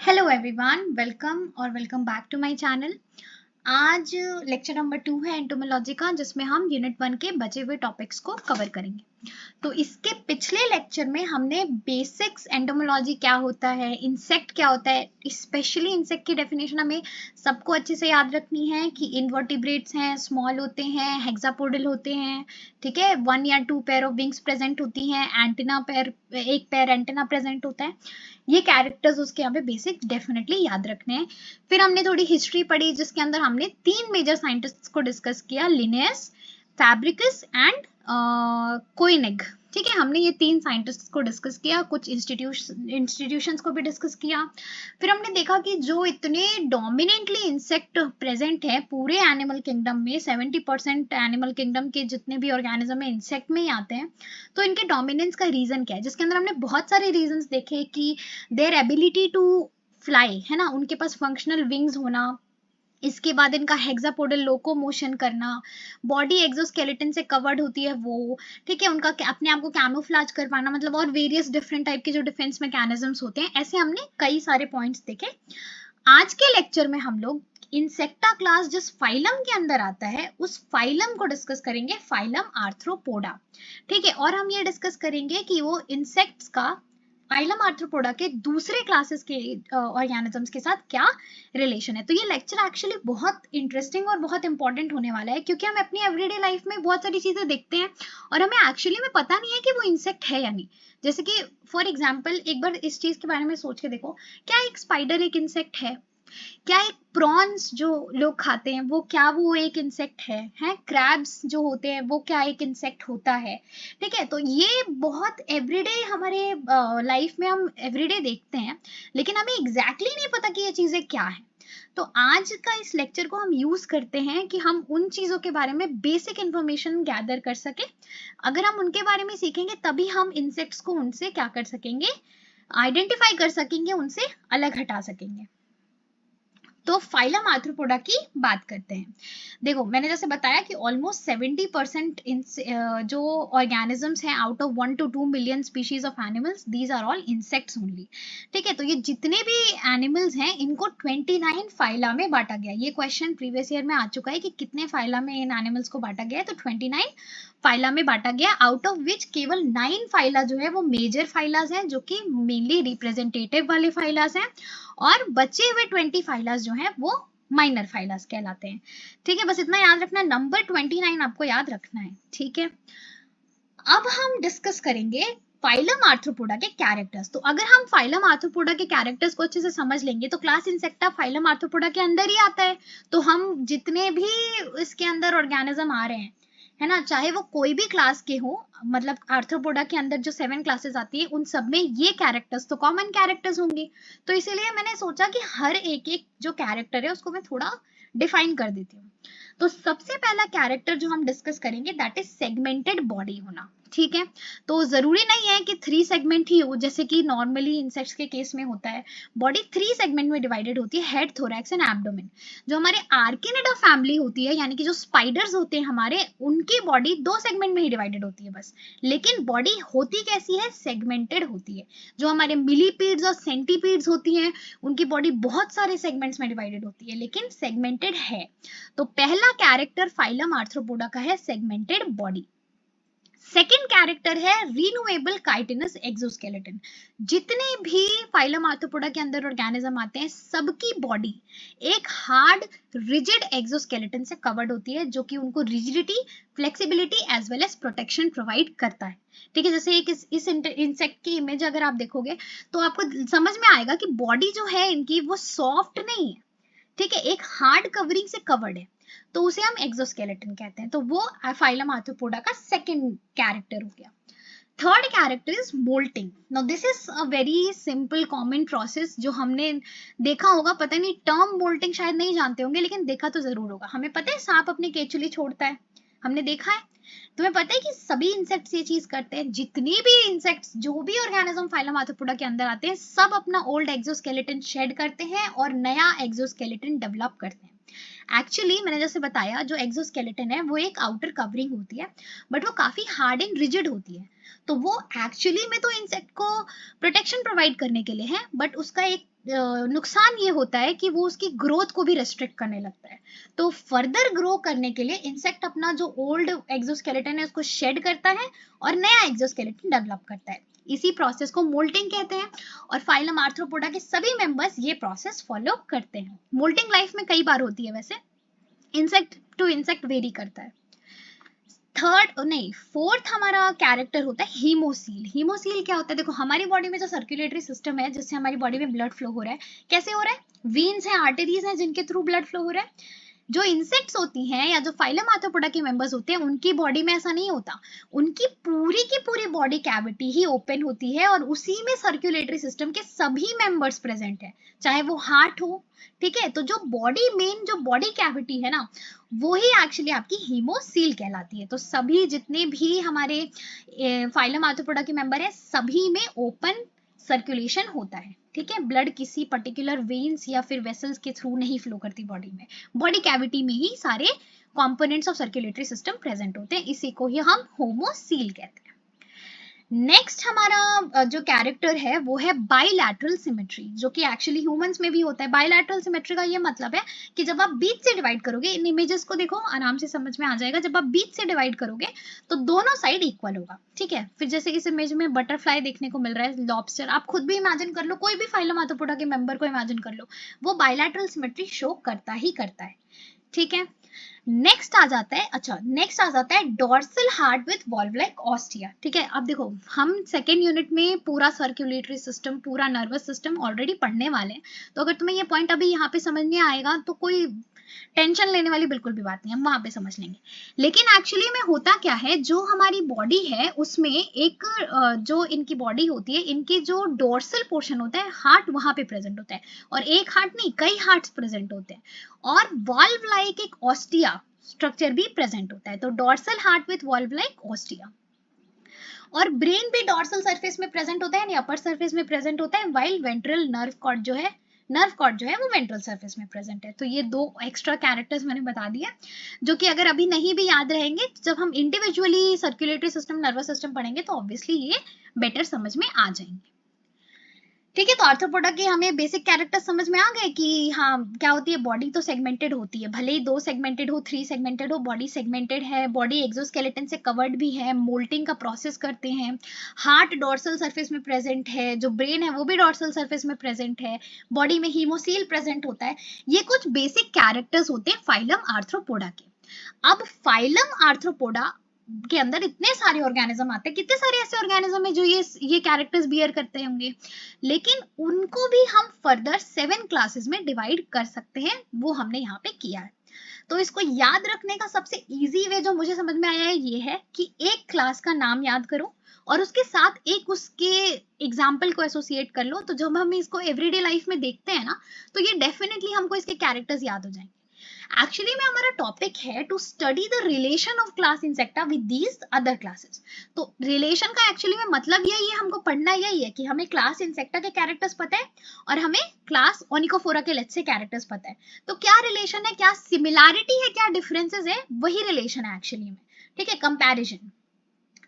Hello everyone, welcome back to my channel. आज lecture number 2 है entomology का, जिसमें हम यूनिट 1 के बचे हुए टॉपिक्स को कवर करेंगे। तो इसके पिछले लेक्चर में हमने बेसिक्स एंटोमोलॉजी क्या होता है, इंसेक्ट क्या होता है, स्पेशली इंसेक्ट की डेफिनेशन हमें सबको अच्छे से याद रखनी है कि इनवर्टिब्रेट्स हैं, स्मॉल होते हैं, हेक्सापोडल होते हैं, ठीक है, 1 या 2 पेयर ऑफ विंग्स प्रेजेंट होती हैं, एंटेना पेयर, एक पेयर एंटेना प्रेजेंट होता है। ये कैरेक्टर्स उसके यहाँ पे बेसिक डेफिनेटली याद रखने हैं। फिर हमने थोड़ी हिस्ट्री पढ़ी, जिसके अंदर हमने 3 मेजर साइंटिस्ट्स को डिस्कस किया, लिनेयस, फैब्रिकस एंड कोइनिग। ठीक है, हमने ये 3 साइंटिस्ट्स को डिस्कस किया, कुछ इंस्टीट्यूशंस को भी डिस्कस किया। फिर हमने देखा कि जो इतने डोमिनेंटली इंसेक्ट प्रेजेंट है पूरे एनिमल किंगडम में, 70% एनिमल किंगडम के जितने भी ऑर्गेनिज्म है इंसेक्ट में ही आते हैं, तो इनके डोमिनेंस का रीजन क्या है, जिसके अंदर हमने बहुत सारे रीजंस देखे कि देयर एबिलिटी टू फ्लाई, है ना, उनके पास फंक्शनल विंग्स होना, इसके बाद इनका हेक्सापोडल लोकोमोशन करना, बॉडी एक्सोस्केलेटन से कवर्ड होती है वो, ठीक है, उनका अपने आप को कैमोफ्लेज कर पाना, मतलब और वेरियस डिफरेंट टाइप के जो डिफेंस मैकेनिज्म्स होते हैं, ऐसे हमने कई सारे पॉइंट्स देखे। आज के लेक्चर में हम लोग इंसेक्टा क्लास जिस फाइलम के अंदर आता है उस फाइलम को डिस्कस करेंगे, फाइलम आर्थ्रोपोडा। ठीक है, और हम ये डिस्कस करेंगे कि वो इंसेक्ट्स का फाइलम आर्थ्रोपोडा के दूसरे क्लासेस के ऑर्गेनिजम्स के साथ क्या रिलेशन है। तो ये लेक्चर एक्चुअली बहुत इंटरेस्टिंग और बहुत इंपॉर्टेंट होने वाला है, क्योंकि हम अपनी एवरीडे लाइफ में बहुत सारी चीजें देखते हैं और हमें एक्चुअली में पता नहीं है कि वो इंसेक्ट है या नहीं। जैसे कि फॉर एग्जाम्पल एक बार इस चीज के बारे में सोच के देखो, क्या एक स्पाइडर एक इंसेक्ट है? क्या एक प्रॉन्स जो लोग खाते हैं वो एक इंसेक्ट है? क्रैब्स जो होते हैं वो क्या एक इंसेक्ट होता है? ठीक है, तो ये बहुत एवरीडे हमारे लाइफ में हम एवरीडे देखते हैं, लेकिन हमें एग्जैक्टली नहीं पता कि ये चीजें क्या है। तो आज का इस लेक्चर को हम यूज करते हैं कि हम उन चीजों के बारे में बेसिक इंफॉर्मेशन गैदर कर सके। अगर हम उनके बारे में सीखेंगे तभी हम इंसेक्ट्स को उनसे क्या कर सकेंगे, आइडेंटिफाई कर सकेंगे, उनसे अलग हटा सकेंगे। तो फाइलम आर्थ्रोपोडा की बात करते हैं। देखो, मैंने जैसे बताया कि ऑलमोस्ट 70% जो ऑर्गेनिजम्स हैं out of 1 to 2 million species of animals, these are all insects only. ठीक है, तो ये जितने भी एनिमल्स हैं इनको 29 फाइला में बांटा गया। ये क्वेश्चन प्रीवियस ईयर में आ चुका है कि कितने फाइला में इन एनिमल्स को बांटा गया है, तो 29 फाइला में बांटा गया, आउट ऑफ विच केवल 9 फाइला जो है वो मेजर फाइलाज हैं, जो कि मेनली रिप्रेजेंटेटिव वाले फाइलाज हैं, और बचे हुए 20 फाइलास जो हैं वो माइनर फाइलास कहलाते हैं। ठीक है, बस इतना याद रखना, नंबर 29 आपको याद रखना है। ठीक है, अब हम डिस्कस करेंगे फाइलम आर्थ्रोपोडा के कैरेक्टर्स। तो अगर हम फाइलम आर्थ्रोपोडा के कैरेक्टर्स को अच्छे से समझ लेंगे तो क्लास इंसेक्टा फाइलम आर्थ्रोपोडा के अंदर ही आता है। तो हम जितने भी इसके अंदर ऑर्गेनिज्म आ रहे हैं, है ना, चाहे वो कोई भी क्लास के हो, मतलब आर्थ्रोपोडा के अंदर जो 7 क्लासेस आती है उन सब में ये कैरेक्टर्स तो कॉमन कैरेक्टर्स होंगे। तो इसीलिए मैंने सोचा कि हर एक एक जो कैरेक्टर है उसको मैं थोड़ा डिफाइन कर देती हूँ। तो सबसे पहला कैरेक्टर जो हम डिस्कस करेंगे दैट इज सेगमेंटेड बॉडी होना। ठीक है, तो जरूरी नहीं है कि 3 सेगमेंट ही हो, जैसे कि नॉर्मली इंसेक्ट्स के केस में होता है। बॉडी 3 सेगमेंट में डिवाइडेड होती है, हेड, थोरैक्स एंड एब्डोमेन। जो हमारे आर्किनिडा फैमिली होती है, यानी कि जो स्पाइडर्स होते हैं हमारे, उनकी बॉडी 2 सेगमेंट में ही डिवाइडेड होती है बस। लेकिन बॉडी होती कैसी है? सेगमेंटेड होती है। जो हमारे मिलीपीड्स और सेंटीपीड्स होती हैं उनकी बॉडी बहुत सारे सेगमेंट्स में डिवाइडेड होती है, लेकिन सेगमेंटेड है। तो पहला कैरेक्टर फाइलम आर्थ्रोपोडा का है सेगमेंटेड बॉडी। सेकेंड कैरेक्टर है रिन्यूएबल काइटिनस एक्सोस्केलेटन। जितने भी फाइलम आर्थ्रोपोडा के अंदर ऑर्गेनिज्म आते हैं सबकी बॉडी एक हार्ड रिजिड एक्सोस्केलेटन से कवर्ड होती है, जो कि उनको rigidity, flexibility as well as protection provide करता है। ठीक है, जैसे एक इस इंसेक्ट की इमेज अगर आप देखोगे तो आपको समझ में आएगा कि बॉडी जो है इनकी वो सॉफ्ट नहीं है, ठीक है, एक हार्ड कवरिंग से कवर्ड है, तो उसे हम एक्सोस्केलेटन कहते हैं। तो वो फाइलम आर्थ्रोपोडा का सेकंड कैरेक्टर हो गया। Third character is moulting. Now this is a very simple common process जो हमने देखा होगा, पता नहीं टर्म मोल्टिंग शायद नहीं जानते होंगे, लेकिन देखा तो जरूर होगा। हमें पता है सांप अपनी केचुली छोड़ता है, हमने देखा है। तुम्हें पता है कि सभी इंसेक्ट्स ये चीज करते हैं, जितनी भी इंसेक्ट्स, जो भी ऑर्गेनिज्म फाइलम आर्थ्रोपोडा के अंदर आते हैं, सब अपना ओल्ड एक्सोस्केलेटन शेड करते हैं और नया एक्सोस्केलेटन डेवलप करते हैं। एक्चुअली मैंने जैसे बताया जो एक्सोस्केलेटन है वो एक आउटर कवरिंग होती है, बट वो काफी हार्ड एंड रिजिड होती है। तो वो एक्चुअली में तो इंसेक्ट को प्रोटेक्शन प्रोवाइड करने के लिए है, बट उसका एक नुकसान ये होता है कि वो उसकी ग्रोथ को भी रेस्ट्रिक्ट करने लगता है। तो फर्दर ग्रो करने के लिए इंसेक्ट अपना जो ओल्ड एक्सोस्केलेटन है उसको शेड करता है और नया एक्सोस्केलेटन डेवलप करता है। इसी प्रोसेस को मोल्टिंग कहते हैं और फाइलम आर्थ्रोपोडा के सभी मेंबर्स ये प्रोसेस फॉलो करते हैं। मोल्टिंग लाइफ में कई बार होती है, वैसे इंसेक्ट टू इंसेक्ट वेरी करता है। फोर्थ हमारा कैरेक्टर होता है हीमोसील। हीमोसील क्या होता है? देखो हमारी बॉडी में जो सर्कुलेटरी सिस्टम है, जिससे हमारी बॉडी में ब्लड फ्लो हो रहा है, कैसे हो रहा है? वीन्स हैं, आर्टरीज हैं जिनके थ्रू ब्लड फ्लो हो रहा है। जो इंसेक्ट्स होती हैं या जो फाइलम आर्थ्रोपोडा के मेंबर्स होते हैं उनकी बॉडी में ऐसा नहीं होता। उनकी पूरी की पूरी बॉडी कैविटी ही ओपन होती है और उसी में सर्कुलेटरी सिस्टम के सभी मेंबर्स प्रेजेंट है, चाहे वो हार्ट हो, ठीक है। तो जो बॉडी मेन जो बॉडी कैविटी है ना, वो ही एक्चुअली आपकी हीमोसील कहलाती है। तो सभी जितने भी हमारे फाइलम आर्थ्रोपोडा के मेंबर है सभी में ओपन सर्कुलेशन होता है, ठीक है। ब्लड किसी पर्टिकुलर वेन्स या फिर वेसल्स के थ्रू नहीं फ्लो करती बॉडी में, बॉडी कैविटी में ही सारे components of circulatory system present होते हैं। इसी को ही हम होमोसील कहते हैं। नेक्स्ट हमारा जो कैरेक्टर है वो है बाइलैटरल सिमेट्री, जो कि एक्चुअली ह्यूमंस में भी होता है। बाइलैटरल सिमेट्री का ये मतलब है कि जब आप बीच से डिवाइड करोगे, इन इमेजेस को देखो आराम से समझ में आ जाएगा, जब आप बीच से डिवाइड करोगे तो दोनों साइड इक्वल होगा, ठीक है। फिर जैसे इस इमेज में बटरफ्लाई देखने को मिल रहा है, लॉबस्टर, आप खुद भी इमेजिन कर लो, कोई भी फाइलम आर्थ्रोपोडा के मेंबर को इमेजिन कर लो, वो बाइलैटरल सिमेट्री शो करता ही करता है, ठीक है। नेक्स्ट आ जाता है dorsal heart with valve like ostia, ठीक है। अब देखो हम सेकेंड यूनिट में पूरा सर्कुलेटरी सिस्टम, पूरा नर्वस सिस्टम ऑलरेडी पढ़ने वाले हैं, तो अगर तुम्हें ये पॉइंट अभी यहाँ पे समझ नहीं आएगा तो कोई टेंशन लेने वाली बिल्कुल भी बात नहीं, हम वहां पे समझ लेंगे। लेकिन एक्चुअली में होता क्या है, जो हमारी बॉडी है उसमें एक जो इनकी बॉडी होती है, इनकी जो डोर्सल पोर्शन होता है, हार्ट वहां पे प्रेजेंट होता है, और एक हार्ट नहीं कई हार्ट्स प्रेजेंट होते हैं, और वॉल्व लाइक एक ऑस्टिया स्ट्रक्चर भी प्रेजेंट होता है। तो dorsal heart with valve like ostia. और ब्रेन भी डोर्सल सरफेस में प्रेजेंट होता है यानी अपर सरफेस में प्रेजेंट होता है, वाइल वेंट्रल नर्व कॉर्ड जो है वो वेंट्रल सरफेस में प्रेजेंट है। तो ये दो एक्स्ट्रा कैरेक्टर्स मैंने बता दिया, जो कि अगर अभी नहीं भी याद रहेंगे, जब हम individually circulatory system, nervous system पढ़ेंगे तो ऑब्वियसली ये बेटर समझ में आ जाएंगे, ठीक है। तो आर्थ्रोपोडा के हमें बेसिक कैरेक्टर समझ में आ गए कि हाँ क्या होती है। बॉडी तो सेगमेंटेड होती है, भले ही 2 सेगमेंटेड हो, 3 सेगमेंटेड हो, बॉडी सेगमेंटेड है, बॉडी एक्सोस्केलेटन से कवर्ड भी है, मोल्टिंग का प्रोसेस करते हैं, हार्ट डोर्सल सरफेस में प्रेजेंट है, जो ब्रेन है वो भी डोर्सल सरफेस में प्रेजेंट है, बॉडी में हीमोसील प्रेजेंट होता है। ये कुछ बेसिक कैरेक्टर्स होते हैं फाइलम आर्थ्रोपोडा के। अब फाइलम आर्थ्रोपोडा के अंदर इतने सारे ऑर्गेनिज्म आते हैं, कितने सारे ऐसे ऑर्गेनिज्म है जो ये कैरेक्टर्स बियर करते होंगे, लेकिन उनको भी हम फर्दर 7 क्लासेस में डिवाइड कर सकते हैं, वो हमने यहाँ पे किया है। तो इसको याद रखने का सबसे इजी वे जो मुझे समझ में आया है ये है कि एक क्लास का नाम याद करो और उसके साथ एक उसके एग्जाम्पल को एसोसिएट कर लो। तो जब हम इसको एवरीडे लाइफ में देखते हैं ना, तो ये डेफिनेटली हमको इसके कैरेक्टर्स याद हो जाएंगे। एक्चुअली में हमारा टॉपिक है to study the relation of class Insecta with these other classes. तो रिलेशन का एक्चुअली में मतलब यही है, हमको पढ़ना यही है कि हमें क्लास इंसेक्टा के कैरेक्टर्स पता है और हमें क्लास ओनिकोफोरा के लेट्स से कैरेक्टर्स पता है। तो क्या रिलेशन है, क्या सिमिलैरिटी है, क्या डिफरेंसेस है, वही रिलेशन है एक्चुअली में, ठीक है, कंपैरिजन।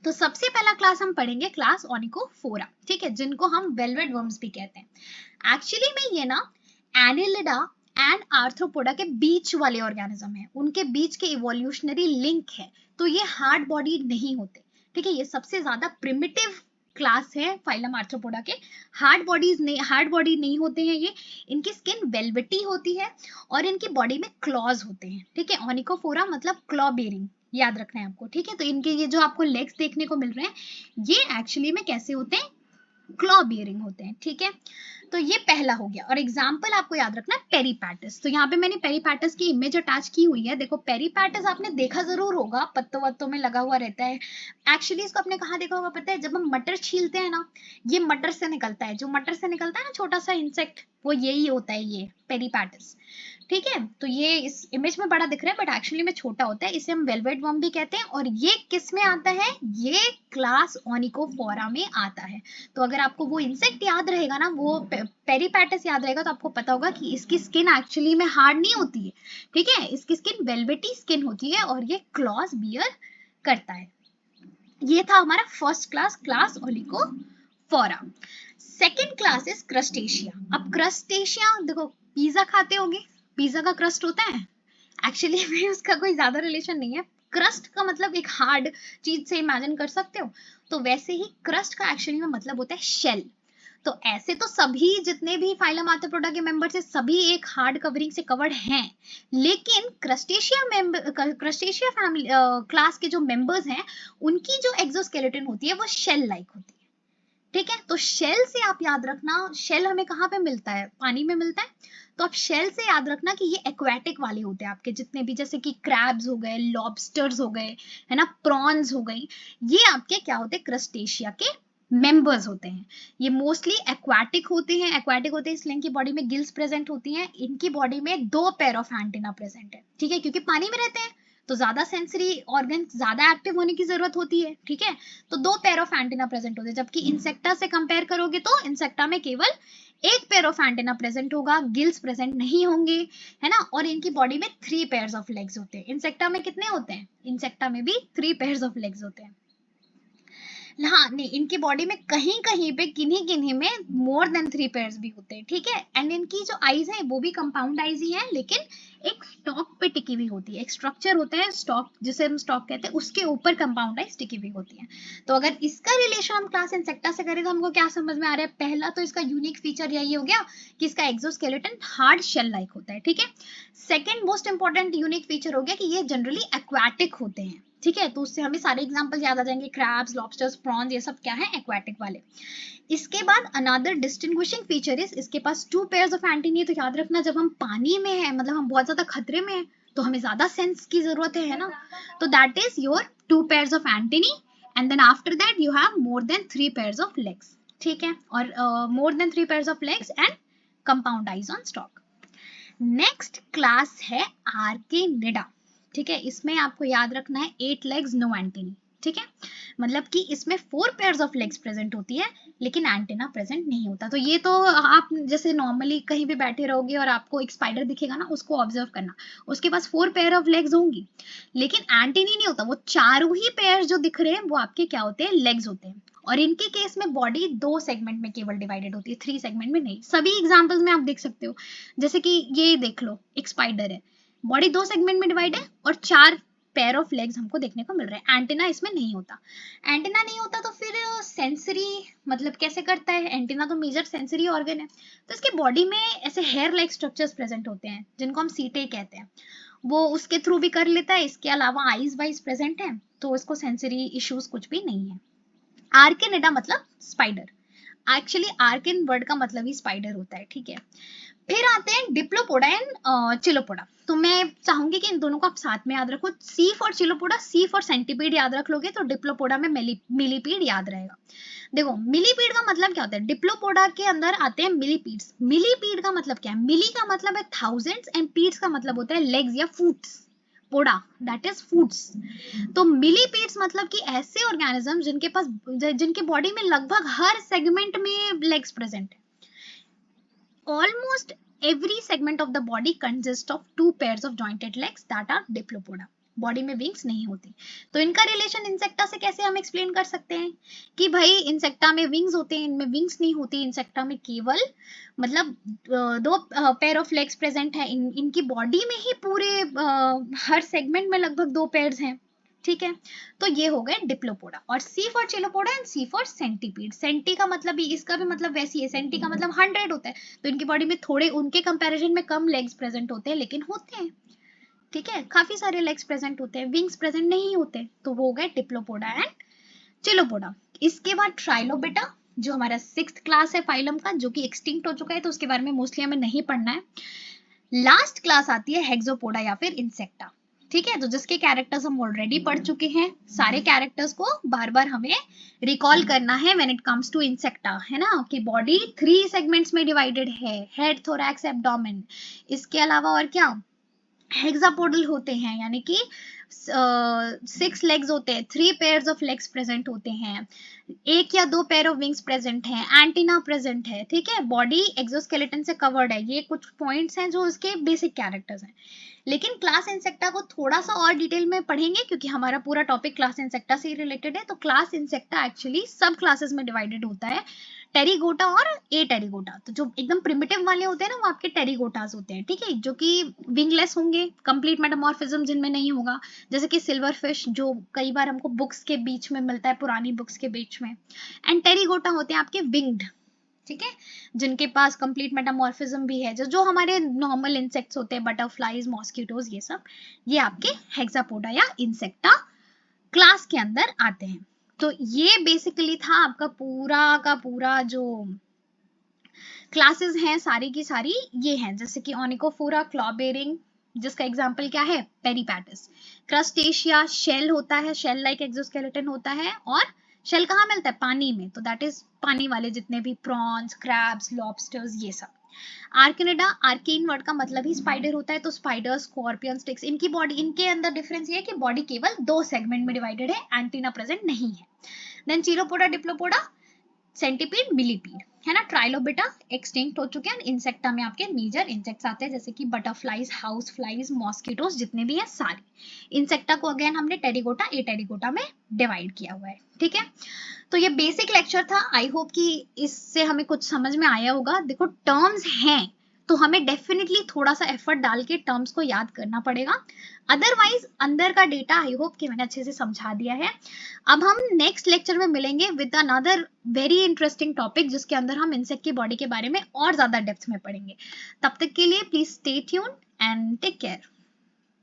तो सबसे पहला क्लास हम पढ़ेंगे क्लास ओनिकोफोरा, ठीक है, जिनको हम वेलवेट वर्म्स भी कहते हैं। एक्चुअली में ये ना एनिलिडा एंड आर्थ्रोपोडा के बीच वाले ऑर्गेनिज्म है, उनके बीच के इवोल्यूशनरी लिंक है, तो ये हार्ड बॉडी नहीं होते, ठीक है। ये सबसे ज्यादा प्रिमिटिव क्लास है फाइलम आर्थ्रोपोडा के। हार्ड बॉडी नहीं होते हैं ये, इनकी स्किन वेलवेटी होती है और इनकी बॉडी में क्लॉज होते हैं, ठीक है। ओनिकोफोरा मतलब क्लॉ बेरिंग, याद रखना है आपको, ठीक है। तो इनके ये जो आपको लेग्स देखने को मिल रहे हैं, ये एक्चुअली में कैसे होते हैं, क्लॉ बियरिंग होते हैं, ठीक है। तो ये पहला हो गया। और एग्जाम्पल आपको याद रखना है पेरीपैटस। तो यहाँ पे मैंने पेरीपैटस की इमेज अटैच की हुई है, देखो पेरीपैटस आपने देखा जरूर होगा, पत्तों वत्तों में लगा हुआ रहता है। एक्चुअली इसको आपने कहाँ देखा होगा पता है, जब हम मटर छीलते हैं ना, ये मटर से निकलता है, जो मटर से निकलता है ना छोटा सा इंसेक्ट, वो यही होता है, ये पेरिपेटस। ठीक है, तो ये इस इमेज में बड़ा दिख रहा है बट एक्चुअली में छोटा होता है, इसे हम वेलवेट वर्म भी कहते हैं। और ये किस में आता है, ये क्लास ओनिकोफोरा में आता है। तो अगर आपको वो इंसेक्ट याद रहेगा ना, वो पेरिपेटस याद रहेगा, तो आपको पता होगा कि इसकी स्किन एक्चुअली में हार्ड नहीं होती है। ठीक है, इसकी स्किन वेलवेटी स्किन होती है और ये क्लॉज बियर करता है। ये था हमारा फर्स्ट क्लास, क्लास ओलिकोफोरा। Second class is Crustacea. अब क्रस्टेशिया देखो, पिज्जा खाते होगे, पिज्जा का क्रस्ट होता है, एक्चुअली में उसका कोई ज्यादा रिलेशन नहीं है। क्रस्ट का मतलब एक हार्ड चीज से इमेजिन कर सकते हो, तो वैसे ही क्रस्ट का एक्चुअली में मतलब होता है शेल। तो ऐसे तो सभी जितने भी फाइलम आर्थ्रोपोडा के मेंबर्स है, सभी एक हार्ड कवरिंग से कवर्ड हैं, लेकिन क्रस्टेशिया फैमिली क्लास के जो मेंबर्स हैं, उनकी जो एक्सोस्केलेटन होती है वो शेल लाइक होती है। ठीक है, तो शेल से आप याद रखना, शेल हमें कहाँ पे मिलता है, पानी में मिलता है। तो आप शेल से याद रखना कि ये एक्वाटिक वाले होते हैं आपके जितने भी, जैसे कि क्रैब्स हो गए, लॉबस्टर्स हो गए, है ना, प्रॉन्स हो गई, ये आपके क्या होते हैं, क्रस्टेशिया के मेंबर्स होते हैं। ये मोस्टली एक्वाटिक होते हैं। एक्वाटिक होते हैं इसलिए इनकी बॉडी में गिल्स प्रेजेंट होती हैं, इनकी बॉडी में 2 पेयर ऑफ एंटेना प्रेजेंट है। ठीक है, क्योंकि पानी में रहते हैं तो ज्यादा सेंसरी ऑर्गन ज्यादा एक्टिव होने की जरूरत होती है। ठीक है, तो 2 पेयर ऑफ एंटेना प्रेजेंट होते हैं, जबकि इंसेक्टा से कंपेयर करोगे तो इंसेक्टा में केवल 1 पेयर ऑफ एंटेना प्रेजेंट होगा, गिल्स प्रेजेंट नहीं होंगे, है ना। और इनकी बॉडी में 3 पेयर्स ऑफ लेग्स होते हैं। इंसेक्टा में कितने होते हैं, इंसेक्टा में भी 3 पेयर्स ऑफ लेग्स होते हैं। हाँ नहीं, इनकी बॉडी में कहीं कहीं पे किन्हीं किन्हीं में मोर देन 3 पेयर्स भी होते हैं। ठीक है, एंड इनकी जो आईज है वो भी कंपाउंड आईज ही है, लेकिन एक स्टॉक पे टिकी हुई होती है। एक स्ट्रक्चर होता है स्टॉक, जिसे हम स्टॉक कहते हैं, उसके ऊपर कंपाउंड आईज टिकी हुई होती है। तो अगर इसका रिलेशन हम क्लास इंसेक्टा से करें तो हमको क्या समझ में आ रहा है, पहला तो इसका यूनिक फीचर यही हो गया कि इसका एक्सोस्केलेटन हार्ड शेल लाइक होता है। ठीक है, second most important unique feature हो गया कि ये जनरली एक्वाटिक होते हैं। ठीक है, तो उससे हमें सारे एग्जांपल याद आ जाएंगे, क्रैब्स, लॉबस्टर्स, प्रॉन्स, ये सब क्या है, एक्वाटिक वाले। इसके बाद अनदर डिस्टिंग्विशिंग फीचर इज इसके पास 2 पेयर्स ऑफ एंटेनी। तो याद रखना, जब हम पानी में है, मतलब हम बहुत ज्यादा खतरे में है, तो हमें ज्यादा सेंस की जरूरत है ना, तो that is your 2 pairs of antennae, and then after that you have more than 3 pairs of legs. ठीक है, और more than 3 pairs of legs and compound eyes on stalk. Next class है आर्केनिडा। ठीक है, इसमें आपको याद रखना है 8 लेग्स नो एंटेनी। ठीक है, मतलब कि इसमें 4 पेयर्स ऑफ लेग्स प्रेजेंट होती है, लेकिन एंटेना प्रेजेंट नहीं होता। तो ये तो आप जैसे नॉर्मली कहीं भी बैठे रहोगे और आपको एक स्पाइडर दिखेगा ना, उसको ऑब्जर्व करना, उसके पास 4 पेयर ऑफ लेग्स होंगी, लेकिन एंटेनी नहीं होता। वो चारों ही पेयर जो दिख रहे हैं वो आपके क्या होते हैं, लेग्स होते हैं। और इनके केस में बॉडी 2 सेगमेंट में केवल डिवाइडेड होती है, 3 सेगमेंट में नहीं। सभी एग्जाम्पल्स में आप देख सकते हो, जैसे कि ये देख लो, एक स्पाइडर है, बॉडी 2 सेगमेंट में डिवाइड है और 4 पेयर ऑफ लेग्स हमको देखने को मिल रहे हैं। एंटेना इसमें नहीं होता। एंटेना नहीं होता तो फिर सेंसरी मतलब कैसे करता है, एंटेना तो मेजर सेंसरी ऑर्गन है, तो इसके बॉडी में ऐसे हेयर लाइक स्ट्रक्चर्स प्रेजेंट होते हैं जिनको हम सीटे कहते हैं, वो उसके थ्रू भी कर लेता है। इसके अलावा आईज वाइज प्रेजेंट है, तो इसको सेंसरी इश्यूज कुछ भी नहीं है। आर्केनिडा मतलब स्पाइडर, एक्चुअली आर्किन वर्ड का मतलब ही स्पाइडर होता है। ठीक है, फिर आते हैं डिप्लोपोडा एंड चिलोपोडा। तो मैं चाहूंगी कि इन दोनों को आप साथ में याद रखो, c for Chilopoda, c for centipede याद रख लोगे तो डिप्लोपोडा में मिलीपीड याद रहेगा। देखो, मिलीपीड का मतलब क्या होता है, डिप्लोपोडा के अंदर आते हैं मिलीपीड्स। मिलीपीड का मतलब क्या है, मिली का मतलब है थाउजेंड्स एंड पीड्स का मतलब होता है लेग्स या fruits, poda that is foods. तो मिलीपीड्स मतलब कि ऐसे ऑर्गेनिज्म जिनके बॉडी में लगभग हर सेगमेंट में लेग्स प्रेजेंट है। Almost every segment of the body consists of 2 pairs of jointed legs that are diplopoda. Body में विंग्स नहीं होती। तो इनका रिलेशन इंसेक्टा से कैसे हम एक्सप्लेन कर सकते हैं कि भाई इंसेक्टा में विंग्स होते हैं, इनमें विंग्स नहीं होती। इंसेक्टा में केवल मतलब 2 पेयर ऑफ लेग्स प्रेजेंट है, इनकी बॉडी में ही पूरे हर सेगमेंट में लगभग 2 पेयर्स हैं। ठीक है, तो ये हो गए डिप्लोपोडा। और c for Chilopoda and c for centipede. Centi का मतलब भी, इसका भी मतलब वैसी है, सेंटी का मतलब 100 होता है, तो इनकी बॉडी में थोड़े उनके कंपैरिजन में कम लेग्स प्रेजेंट होते हैं, लेकिन होते हैं। ठीक है, काफी सारे लेग्स प्रेजेंट होते हैं, विंग्स प्रेजेंट नहीं होते। तो वो हो गए डिप्लोपोडा एंड चिलोपोडा। इसके बाद ट्राइलोबिटा, जो हमारा 6th क्लास है फाइलम का, जो कि एक्सटिंक्ट हो चुका है, तो उसके बारे में मोस्टली हमें नहीं पढ़ना है। लास्ट क्लास आती है हेक्सोपोडा या फिर इंसेक्टा। ठीक है, तो जिसके कैरेक्टर्स हम ऑलरेडी पढ़ चुके हैं, सारे कैरेक्टर्स को बार बार हमें रिकॉल करना है when it comes to Insecta, है ना, कि बॉडी 3 सेगमेंट्स में डिवाइडेड है, हेड, थोरैक्स, एब्डोमेन। इसके अलावा और क्या, हेक्सापोडल होते हैं, यानी कि 6 लेग्स होते हैं, 3 पेयर्स ऑफ लेग्स प्रेजेंट होते हैं, 1 या 2 पेयर ऑफ विंग्स प्रेजेंट हैं, एंटीना प्रेजेंट है, ठीक है, बॉडी एक्सोस्केलेटन से कवर्ड है। ये कुछ पॉइंट्स हैं जो इसके बेसिक कैरेक्टर्स हैं। लेकिन क्लास इंसेक्टा को थोड़ा सा और डिटेल में पढ़ेंगे क्योंकि हमारा पूरा टॉपिक क्लास इंसेक्टा से ही रिलेटेड है। तो क्लास इंसेक्टा एक्चुअली सब क्लासेस में डिवाइडेड होता है, टेरिगोटा और ए टेरिगोटा। तो जो एकदम प्रिमिटिव वाले होते हैं ना, वो आपके टेरिगोटास होते हैं, ठीक है, जो कि विंगलेस होंगे, कंप्लीट मेटामॉर्फिज्म जिनमें नहीं होगा, जैसे कि सिल्वर फिश जो कई बार हमको बुक्स के बीच में मिलता है, पुरानी बुक्स के बीच में। एंड टेरिगोटा होते हैं आपके विंग्ड, ठीक है, जिनके पास कंप्लीट मेटामॉर्फिज्म भी है, जो हमारे नॉर्मल इंसेक्ट्स होते हैं, बटरफ्लाईज, मॉस्किटोज, ये सब, ये आपके हेक्सापोडा या इंसेक्टा क्लास के अंदर आते हैं। तो ये बेसिकली था आपका पूरा का पूरा जो क्लासेस हैं सारी की सारी ये हैं, जैसे कि ओनिकोफोरा, क्लॉ बेरिंग, जिसका एग्जांपल क्या है, पेरिपैटिस। क्रस्टेशिया, शेल होता है, शेल लाइक एक्सोस्केलेटन होता है, और शेल कहाँ मिलता है, पानी में, तो दैट इज पानी वाले जितने भी प्रॉन्स, क्रैब्स, लॉबस्टर्स, ये सब। आर्किनिडा, आर्कीन वर्ड का मतलब ही स्पाइडर होता है, तो स्पाइडर, स्कॉर्पियन, स्टिक्स, इनकी बॉडी, इनके अंदर डिफरेंस ये है कि बॉडी केवल 2 सेगमेंट में डिवाइडेड है, एंटीना प्रेजेंट नहीं है। देन चिरोपोडा, डिप्लोपोडा, सेंटीपीड, मिलीपीड, है ना। ट्राइलोबिटा एक्सटिंक्ट हो चुके हैं। इंसेक्टा में आपके मेजर इंसेक्ट्स आते हैं, जैसे कि बटरफ्लाईज, हाउस फ्लाईज, मॉस्किटोज, जितने भी हैं सारे। इंसेक्टा को अगेन हमने टेरिगोटा, ए टेरिगोटा में डिवाइड किया हुआ है, ठीक है। तो ये बेसिक लेक्चर था, आई होप कि इससे हमें कुछ समझ में आया होगा। देखो टर्म्स हैं तो हमें डेफिनेटली थोड़ा सा एफर्ट डाल के टर्म्स को याद करना पड़ेगा, अदरवाइज अंदर का डेटा आई होप कि मैंने अच्छे से समझा दिया है। अब हम नेक्स्ट लेक्चर में मिलेंगे with another very interesting topic, जिसके अंदर हम इंसेक्ट की बॉडी के बारे में और ज्यादा डेप्थ में पढ़ेंगे। तब तक के लिए please stay tuned and take care.